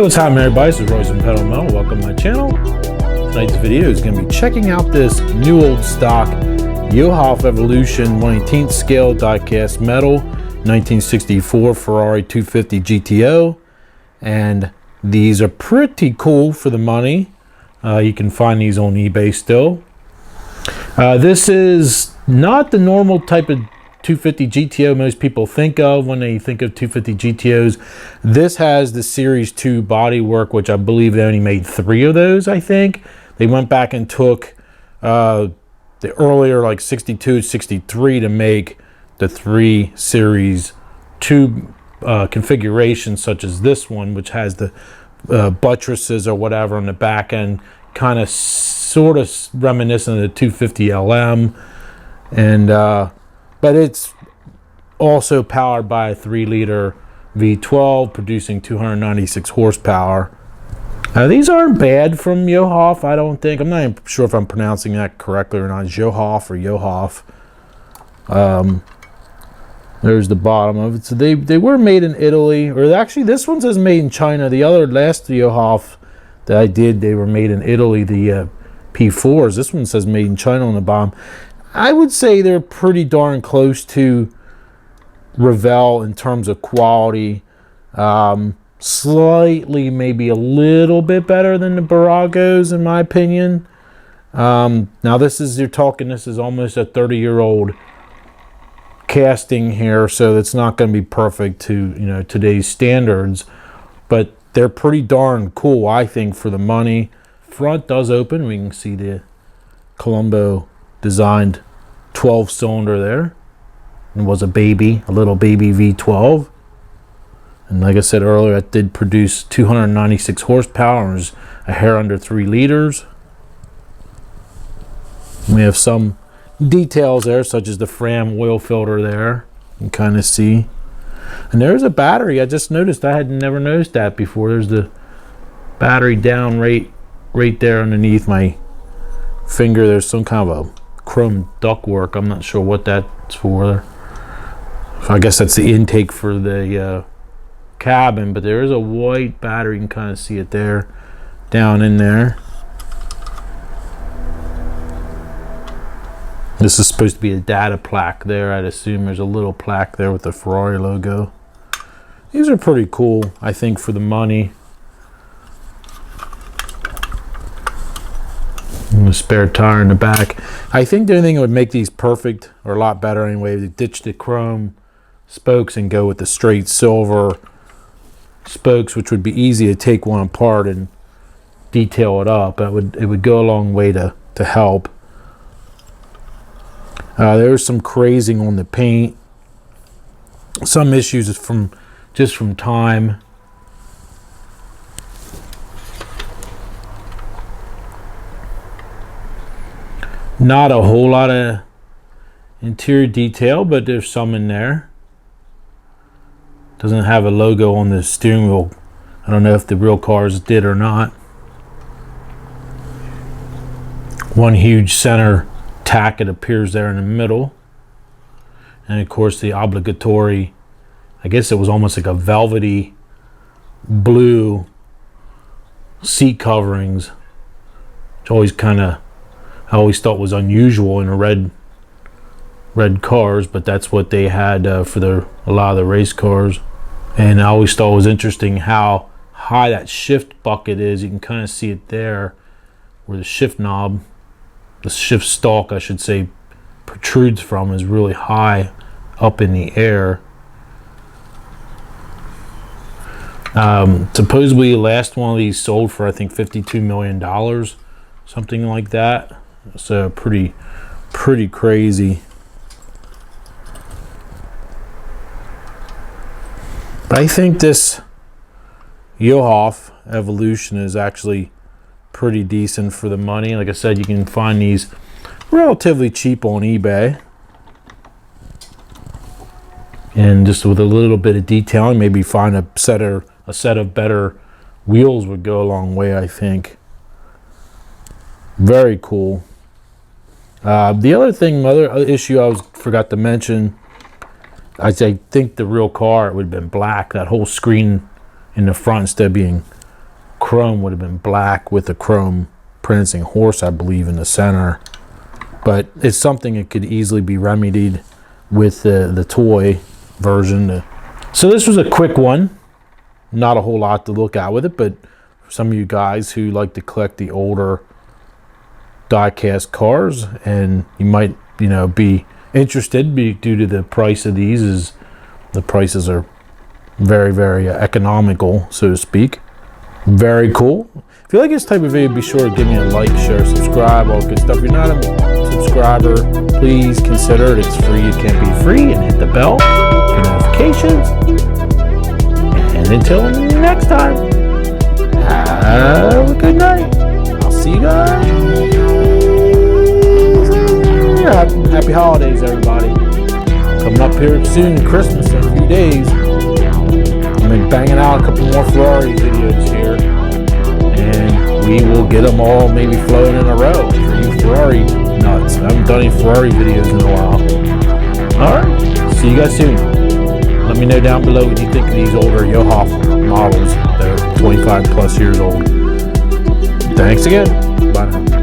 what's happening, everybody? This is Royce from Pedal Metal. Welcome to my channel. Tonight's video is going to be checking out this new old stock Jouef Evolution 1/18 scale die-cast metal 1964 Ferrari 250 GTO, and these are pretty cool for the money. You can find these on eBay still. This is not the normal type of 250 GTO most people think of when they think of 250 GTOs. This has the Series 2 bodywork, which I believe they only made 3 of those, I think. They went back and took the earlier, like 62, 63 to make the 3 Series 2 configurations, such as this one, which has the buttresses or whatever on the back end, kind of sort of reminiscent of the 250 LM. And but it's also powered by a 3-liter V12 producing 296 horsepower. These aren't bad from Jouef, I don't think. I'm not even sure if I'm pronouncing that correctly or not. Jouef or Jouef. There's the bottom of it. So they were made in Italy, or actually this one says made in China. The other last Jouef that I did, they were made in Italy, the P4s. This one says made in China on the bottom. I would say they're pretty darn close to Revell in terms of quality. Slightly, maybe a little bit better than the Baragos, in my opinion. Now this is, this is almost a 30-year-old casting here, so it's not going to be perfect to today's standards, but they're pretty darn cool, I think, for the money. Front does open. We can see the Colombo designed 12-cylinder there. It was a little baby V12, and like I said earlier, it did produce 296 horsepower and was a hair under 3 liters. We have some details there, such as the Fram oil filter there, you can kind of see. And there's a battery. I just noticed, I had never noticed that before. There's the battery down right there underneath my finger. There's some kind of a chrome ductwork. I'm not sure what that's for. I guess that's the intake for the cabin, but there is a white battery. You can kind of see it there, down in there. This is supposed to be a data plaque there. I'd assume there's a little plaque there with the Ferrari logo. These are pretty cool, I think, for the money. And the spare tire in the back. I think the only thing that would make these perfect, or a lot better anyway, is to ditch the chrome spokes and go with the straight silver spokes, which would be easy to take one apart and detail it up. It would go a long way to help. There's some crazing on the paint. Some issues is just from time. Not a whole lot of interior detail, but there's some in there. Doesn't have a logo on the steering wheel. I don't know if the real cars did or not. One huge center tack, it appears there in the middle. And of course the obligatory, I guess it was almost like a velvety blue seat coverings, which I always thought was unusual in a red cars, but that's what they had for a lot of the race cars. And I always thought it was interesting how high that shift bucket is. You can kind of see it there, where the shift knob, the shift stalk, I should say, protrudes from, is really high up in the air. Supposedly the last one of these sold for, I think, $52 million, something like that. So pretty crazy. But I think this Jouef Evolution is actually pretty decent for the money. Like I said, you can find these relatively cheap on eBay, and just with a little bit of detailing, maybe find a set of better wheels would go a long way, I think. Very cool. The other issue I forgot to mention, I think the real car, it would have been black. That whole screen in the front, instead of being chrome would have been black with a chrome prancing horse, I believe, in the center. But it's something that could easily be remedied with the toy version. So this was a quick one. Not a whole lot to look at with it, but for some of you guys who like to collect the older die-cast cars, and you might, be interested due to the price of these, is the prices are very, very economical, so to speak. Very cool. If you like this type of video, be sure to give me a like, share, subscribe, all good stuff. If you're not a subscriber, please consider it. It's free. It can't be free. And hit the bell for notifications. And until next time, have a good night. I'll see you guys. Happy holidays, everybody. Coming up here soon, Christmas in a few days. I've been banging out a couple more Ferrari videos here, and we will get them all maybe flowing in a row for you Ferrari nuts. I haven't done any Ferrari videos in a while. Alright, see you guys soon. Let me know down below what you think of these older Jouef models that are 25 plus years old. Thanks again. Bye now.